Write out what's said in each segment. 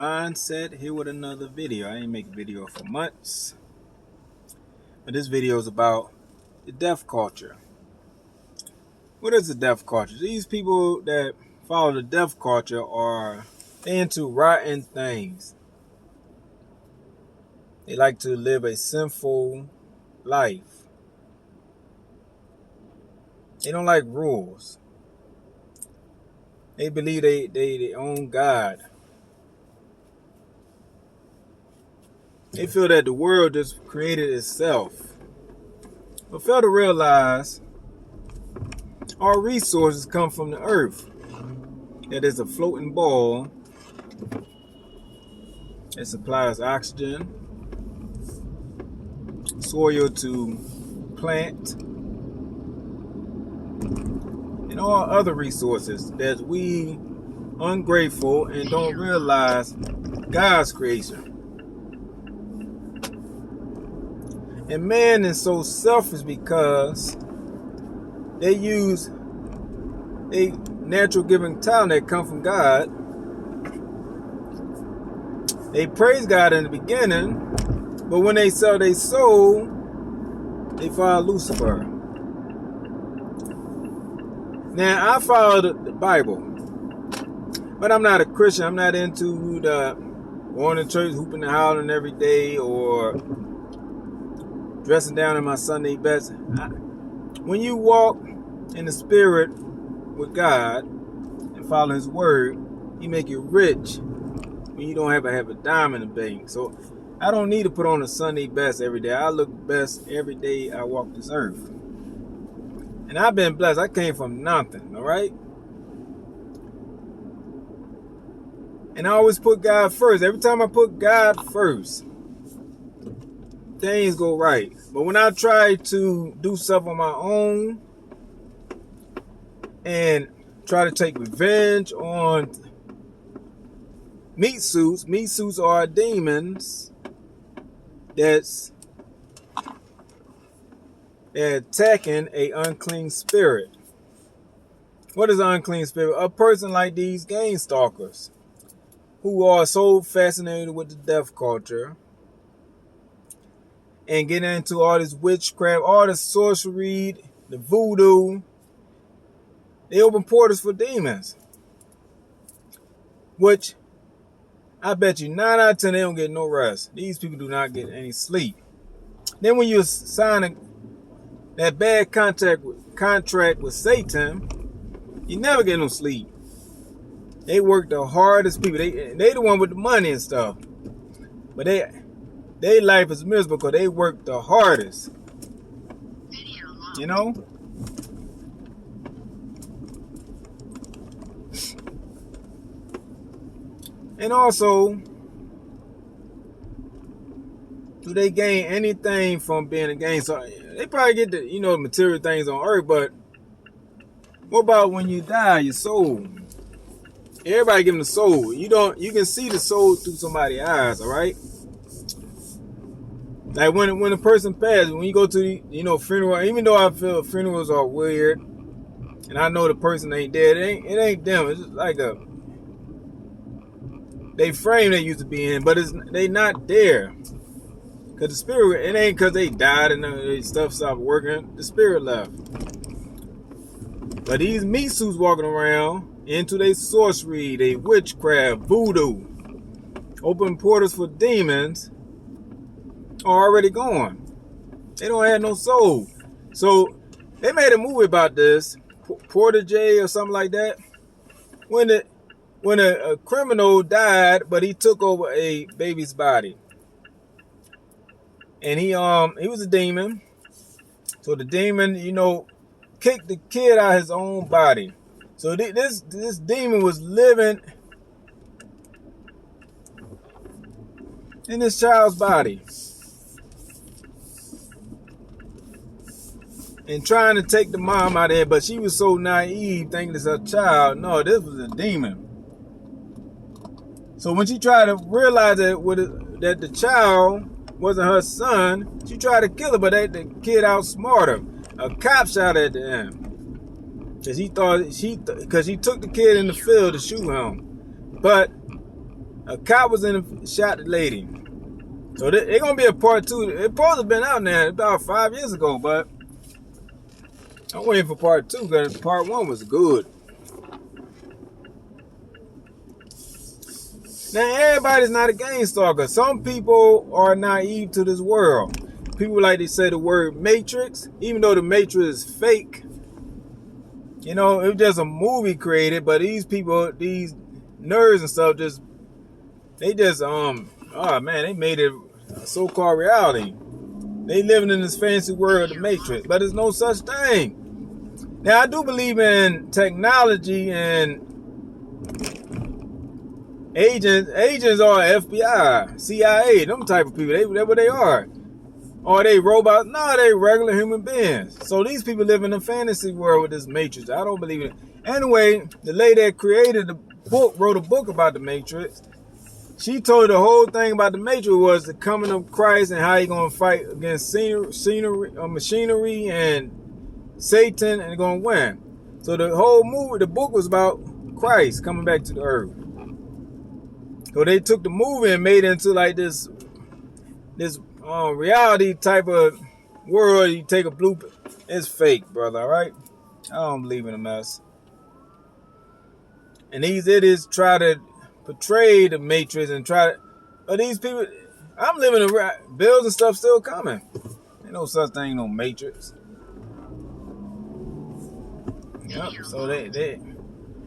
Mindset here with another video. I ain't make a video for months, but this video is about the deaf culture. What is the deaf culture? These people that follow the deaf culture are into rotten things. They like to live a sinful life. They don't like rules. They believe they own God. They feel that the world just created itself. But fail to realize our resources come from the earth. That is a floating ball that supplies oxygen, soil to plant, and all other resources that we ungrateful and don't realize God's creation. And man is so selfish because they use a natural giving talent that come from God. They praise God in the beginning, but when they sell their soul, they follow Lucifer. Now, I follow the Bible, but I'm not a Christian. I'm not into the going to church, hooping and hollering every day, or dressing down in my Sunday best. When you walk in the spirit with God and follow His word, He make you rich when you don't have a dime in the bank. So I don't need to put on a Sunday best every day. I look best every day I walk this earth. And I've been blessed. I came from nothing, all right? And I always put God first. Every time I put God first, things go right. But when I try to do stuff on my own and try to take revenge on meat suits are demons that's attacking a unclean spirit. What is an unclean spirit? A person like these game stalkers who are so fascinated with the deaf culture and get into all this witchcraft, all the sorcery, the voodoo. They open portals for demons, which I bet you 9 out of 10 they don't get no rest. These people do not get any sleep. Then when you sign that bad contract with Satan, you never get no sleep. They work the hardest people. They the one with the money and stuff, but their life is miserable because they work the hardest. You know? And also, do they gain anything from being a gang? So they probably get the material things on earth, but what about when you die, your soul? Everybody give them the soul. You can see the soul through somebody's eyes, all right? Like when a person passes, when you go to the funeral, even though I feel funerals are weird, and I know the person ain't dead, it ain't them. It's just like they frame they used to be in, but they not there. Cause the spirit, it ain't cause they died and their stuff stopped working. The spirit left. But these meat suits walking around into their sorcery, they witchcraft, voodoo, open portals for demons, are already gone. They don't have no soul. So they made a movie about this, Portage or something like that. When a criminal died, but he took over a baby's body, and he was a demon. So the demon, kicked the kid out of his own body. So this demon was living in this child's body and trying to take the mom out of there, but she was so naive, thinking it's her child. No, this was a demon. So when she tried to realize that the child wasn't her son, she tried to kill her, but the kid outsmarted her. A cop shot at the end because he took the kid in the field to shoot him. But A cop was in and shot the lady. So they're going to be a part 2. It supposed to have been out there about 5 years ago, but I'm waiting for part 2 because part 1 was good. Now, everybody's not a game stalker. Some people are naive to this world. People like to say the word Matrix, even though the Matrix is fake. You know, it was just a movie created, but these people, these nerds and stuff, they made it a so-called reality. They living in this fancy world of the Matrix, but there's no such thing. Now, I do believe in technology and agents are FBI, CIA, them type of people. That's what they are. Are they robots? No, they regular human beings. So these people live in a fantasy world with this Matrix. I don't believe it. Anyway, the lady that created the book, wrote a book about the Matrix. She told the whole thing about the Matrix was the coming of Christ and how he going to fight against machinery and Satan and going to win. So the whole movie, the book was about Christ coming back to the earth. So they took the movie and made it into like this reality type of world. You take a blueprint. It's fake, brother, all right? I don't believe in a mess. And these idiots try to portray the Matrix and but these people, I'm living in bills and stuff still coming. Ain't no such thing, no Matrix. Yep, so they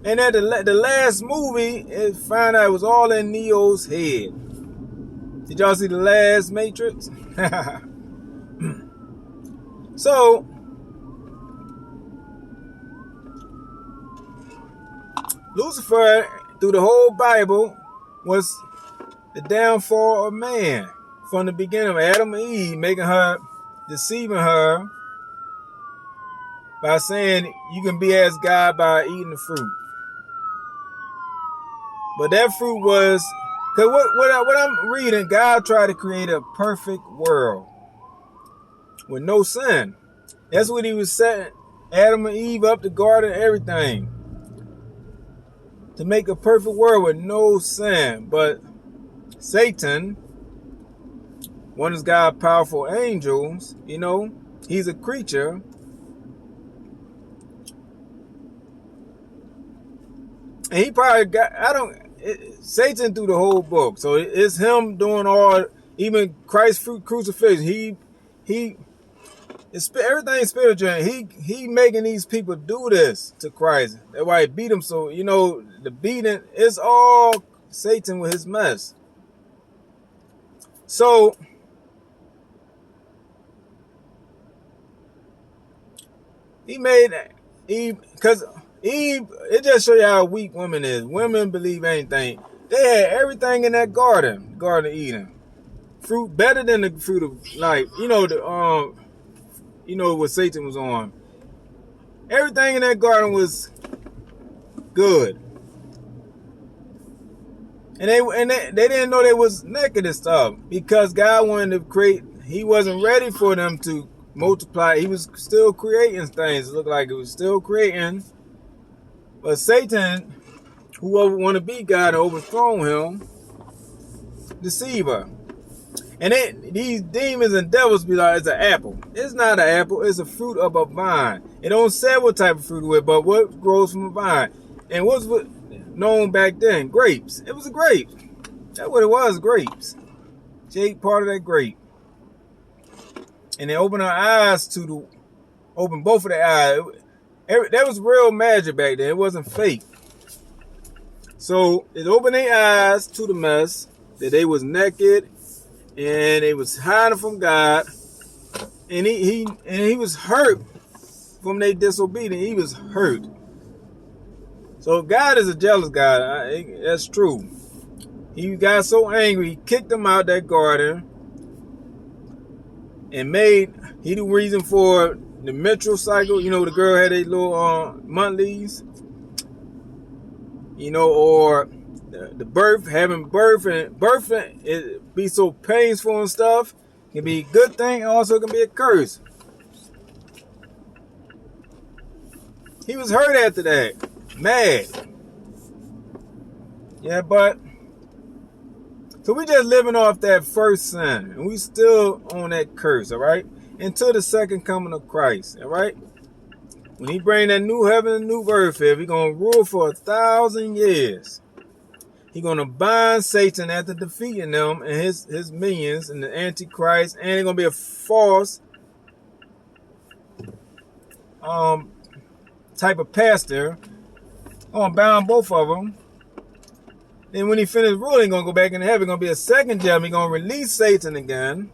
and at the last movie, it found out it was all in Neo's head. Did y'all see the last Matrix? So, Lucifer, through the whole Bible, was the downfall of man. From the beginning of Adam and Eve, deceiving her by saying you can be as God by eating the fruit. But that fruit was, because what I'm reading, God tried to create a perfect world with no sin. That's what he was setting Adam and Eve up, the garden, everything. To make a perfect world with no sin. But Satan, one of God's powerful angels, you know, he's a creature. And he probably Satan through the whole book. So it's him doing all, even Christ's crucifixion. Everything's spiritual. He making these people do this to Christ. That's why he beat him. So, you know, the beating, it's all Satan with his mess. So, he made Eve, because Eve, it just shows you how weak women is. Women believe anything. They had everything in that Garden of Eden. Fruit better than the fruit of life. You know what Satan was on. Everything in that garden was good. And they didn't know they was naked and stuff. Because God wanted to create, he wasn't ready for them to multiply. He was still creating things. It looked like it was still creating. But Satan, whoever want to be God and overthrow him, deceive her. And these demons and devils be like, it's an apple. It's not an apple. It's a fruit of a vine. It don't say what type of fruit it is, but what grows from a vine. And what's known back then? Grapes. It was a grape. That's what it was, grapes. She ate part of that grape. And they opened her eyes opened both of their eyes. That was real magic back then. It wasn't fake. So it opened their eyes to the mess, that they was naked, and they was hiding from God, and he was hurt from their disobedience. He was hurt. So God is a jealous God. That's true. He got so angry, he kicked them out that garden, and he the reason for the menstrual cycle. You know, the girl had a little monthlies. You know, or the having birthing, it be so painful and stuff. It can be a good thing, also it can be a curse. He was hurt after that, mad. Yeah, but So we just living off that first sin, and we still on that curse, all right? Until the second coming of Christ, all right? When he bring that new heaven and new earth here, he's going to rule for 1,000 years. He's going to bind Satan after defeating them and his minions and the Antichrist, and he's going to be a false type of pastor. Going to bound both of them. Then when he finished ruling, he's going to go back into heaven. It's going to be a second judgment. He's going to release Satan again.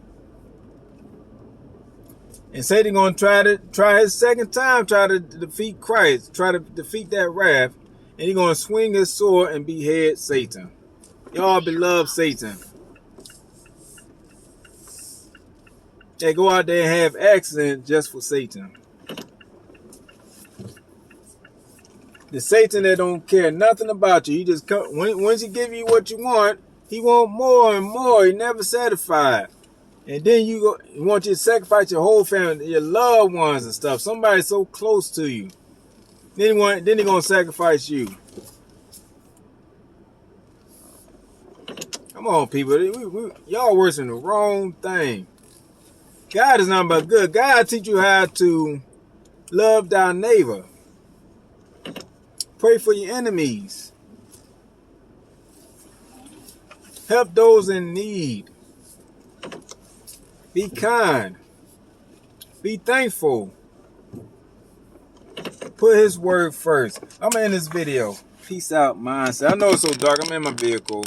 And Satan going to try his second time, try to defeat Christ, try to defeat that wrath. And he's going to swing his sword and behead Satan. Y'all beloved Satan. They go out there and have accidents just for Satan. The Satan that don't care nothing about you. He just come, once he give you what you want, he want more and more. He never satisfied. And then he want you to sacrifice your whole family, your loved ones and stuff. Somebody so close to you. Then he gonna sacrifice you. Come on, people. Y'all worshiping the wrong thing. God is nothing but good. God teach you how to love thy neighbor. Pray for your enemies. Help those in need. Be kind. Be thankful. Put his word first. I'm going to end this video. Peace out, mindset. I know it's so dark. I'm in my vehicle.